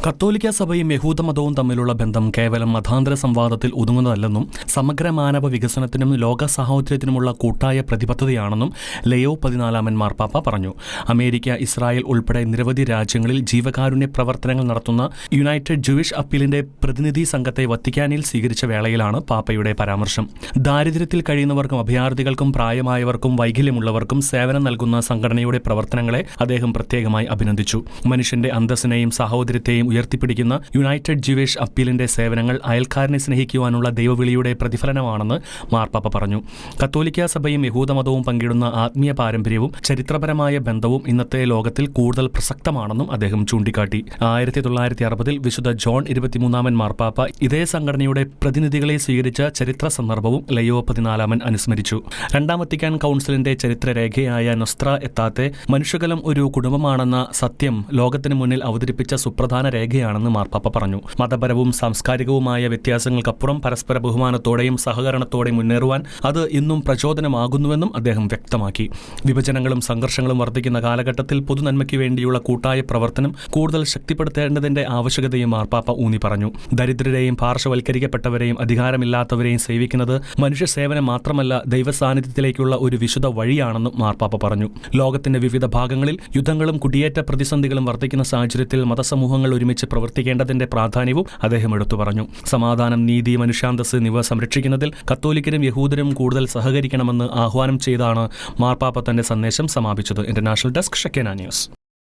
കത്തോലിക്ക സഭയും യഹൂദമതവും തമ്മിലുള്ള ബന്ധം കേവലം മതാന്തര സംവാദത്തിൽ ഒതുങ്ങുന്നതല്ലെന്നും സമഗ്ര മാനവ വികസനത്തിനും ലോക സാഹോദര്യത്തിനുമുള്ള കൂട്ടായ പ്രതിബദ്ധതയാണെന്നും ലയോ 14 മാർപ്പാപ്പ പറഞ്ഞു. അമേരിക്ക, ഇസ്രായേൽ ഉൾപ്പെടെ നിരവധി രാജ്യങ്ങളിൽ ജീവകാരുണ്യ പ്രവർത്തനങ്ങൾ നടത്തുന്ന യുണൈറ്റഡ് ജൂയിഷ് അപ്പീലിന്റെ പ്രതിനിധി സംഘത്തെ വത്തിക്കാനിൽ സ്വീകരിച്ച വേളയിലാണ് പാപ്പയുടെ പരാമർശം. ദാരിദ്ര്യത്തിൽ കഴിയുന്നവർക്കും അഭയാർത്ഥികൾക്കും പ്രായമായവർക്കും വൈകല്യമുള്ളവർക്കും സേവനം നൽകുന്ന സംഘടനയുടെ പ്രവർത്തനങ്ങളെ അദ്ദേഹം പ്രത്യേകമായി അഭിനന്ദിച്ചു. മനുഷ്യന്റെ അന്തസ്സിനെയും സഹോദര്യത്തെയും ഉയർത്തിപ്പിടിക്കുന്ന യുണൈറ്റഡ് ജൂയിഷ് അപ്പീലിന്റെ സേവനങ്ങൾ അയൽക്കാരനെ സ്നേഹിക്കുവാനുള്ള ദൈവവിളിയുടെ പ്രതിഫലനമാണെന്ന് മാർപ്പാപ്പ പറഞ്ഞു. കത്തോലിക്ക സഭയും യഹൂദമതവും പങ്കിടുന്ന ആത്മീയ പാരമ്പര്യവും ചരിത്രപരമായ ബന്ധവും ഇന്നത്തെ ലോകത്തിൽ കൂടുതൽ പ്രസക്തമാണെന്നും അദ്ദേഹം ചൂണ്ടിക്കാട്ടി. 1960 വിശുദ്ധ ജോൺ 23 മാർപ്പാപ്പ ഇതേ സംഘടനയുടെ പ്രതിനിധികളെ സ്വീകരിച്ച ചരിത്ര സന്ദർഭവും ലയോ 14 അനുസ്മരിച്ചു. രണ്ടാം വത്തിക്കാൻ കൗൺസിലിന്റെ ചരിത്രരേഖയായ നൊസ്ത്ര എത്താത്തെ മനുഷ്യകുലം ഒരു കുടുംബമാണെന്ന സത്യം ലോകത്തിന് മുന്നിൽ അവതരിപ്പിച്ച സുപ്രധാന രേഖയാണെന്ന് മാർപ്പാപ്പ പറഞ്ഞു. മതപരവും സാംസ്കാരികവുമായ വ്യത്യാസങ്ങൾക്കപ്പുറം പരസ്പര ബഹുമാനത്തോടെയും സഹകരണത്തോടെയും മുന്നേറുവാൻ അത് ഇന്നും പ്രചോദനമാകുന്നുവെന്നും അദ്ദേഹം വ്യക്തമാക്കി. വിഭജനങ്ങളും സംഘർഷങ്ങളും വർദ്ധിക്കുന്ന കാലഘട്ടത്തിൽ പൊതുനന്മയ്ക്ക് വേണ്ടിയുള്ള കൂട്ടായ പ്രവർത്തനം കൂടുതൽ ശക്തിപ്പെടുത്തേണ്ടതിന്റെ ആവശ്യകതയും മാർപ്പാപ്പ ഊന്നി പറഞ്ഞു. ദരിദ്രരെയും പാർശ്വവൽക്കരിക്കപ്പെട്ടവരെയും അധികാരമില്ലാത്തവരെയും സേവിക്കുന്നത് മനുഷ്യ സേവനം മാത്രമല്ല, ദൈവസാന്നിധ്യത്തിലേക്കുള്ള ഒരു വിശുദ്ധ വഴിയാണെന്നും മാർപ്പാപ്പ പറഞ്ഞു. ലോകത്തിന്റെ വിവിധ ഭാഗങ്ങളിൽ യുദ്ധങ്ങളും കുടിയേറ്റ പ്രതിസന്ധികളും വർദ്ധിക്കുന്ന സാഹചര്യത്തിൽ മതസമൂഹങ്ങൾ ഒരുമിച്ച് പ്രവർത്തിക്കേണ്ടതിന്റെ പ്രാധാന്യവും അദ്ദേഹം എടുത്തു പറഞ്ഞു. സമാധാനം, നീതി, മനുഷ്യാന്തസ് എന്നിവ സംരക്ഷിക്കുന്നതിൽ കത്തോലിക്കരും യഹൂദരും കൂടുതൽ സഹകരിക്കണമെന്ന് ആഹ്വാനം ചെയ്താണ് മാർപ്പാപ്പ തന്റെ സന്ദേശം സമാപിച്ചത്. International desk, Shekinah news.